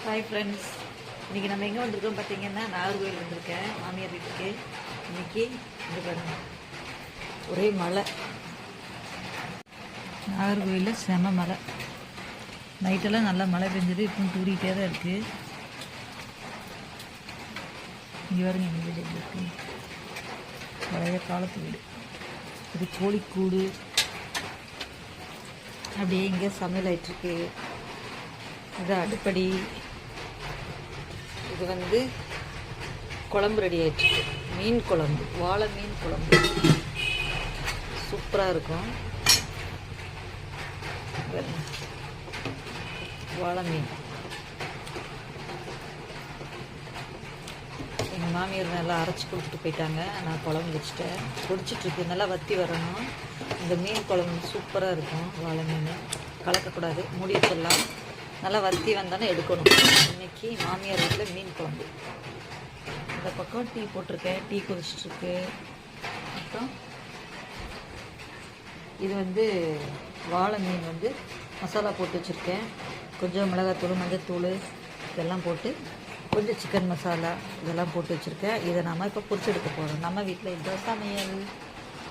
Hi friends, இன்றைக்கி நம்ம எங்கே வந்திருக்கோம் பார்த்தீங்கன்னா நாகர்கோவில் வந்திருக்கேன் மாமியார் வீட்டுக்கு. இன்றைக்கி இது பாருங்க, ஒரே மழை. நாகர்கோவிலில் செம மழை. நைட்டெல்லாம் நல்லா மழை பெஞ்சது, இப்போ தூரிக்கிட்டே தான் இருக்குது. இங்கே பாருங்க, எங்கள் வீடு எப்படி இருக்குது. பழைய காலத்து வீடு. இது கோழிக்கூடு. அப்படியே இங்கே சமையல் ஆகிட்டுருக்கு. இது அடுப்படி. இது வந்து குழம்பு ரெடி ஆகிடுச்சு. மீன் குழம்பு, வாழை மீன் குழம்பு சூப்பராக இருக்கும். வாழை மீன் எங்கள் மாமியார் நல்லா அரைச்சி கொடுத்துட்டு போயிட்டாங்க. நான் குழம்பு வச்சுட்டேன். குடிச்சிட்ருக்கு. நல்லா வற்றி வரணும். இந்த மீன் குழம்பு சூப்பராக இருக்கும். வாழை மீன் கலக்கக்கூடாது, மூடி வச்சிடலாம். நல்லா வற்றி வந்தானே எடுக்கணும். இன்றைக்கி மாமியார் வீட்டில் மீன் குழம்பு. இந்த பக்கம் டீ போட்டிருக்கேன், டீ கொதிச்சிட்ருக்கு. அப்புறம் இது வந்து வாழை மீன் வந்து மசாலா போட்டு வச்சுருக்கேன். கொஞ்சம் மிளகாத்தூள், மஞ்சத்தூள் இதெல்லாம் போட்டு, கொஞ்சம் சிக்கன் மசாலா இதெல்லாம் போட்டு வச்சுருக்கேன். இதை நாம் இப்போ பொரிச்சு எடுக்க போகிறோம். நம்ம வீட்டில் இதுதான் சமையல்.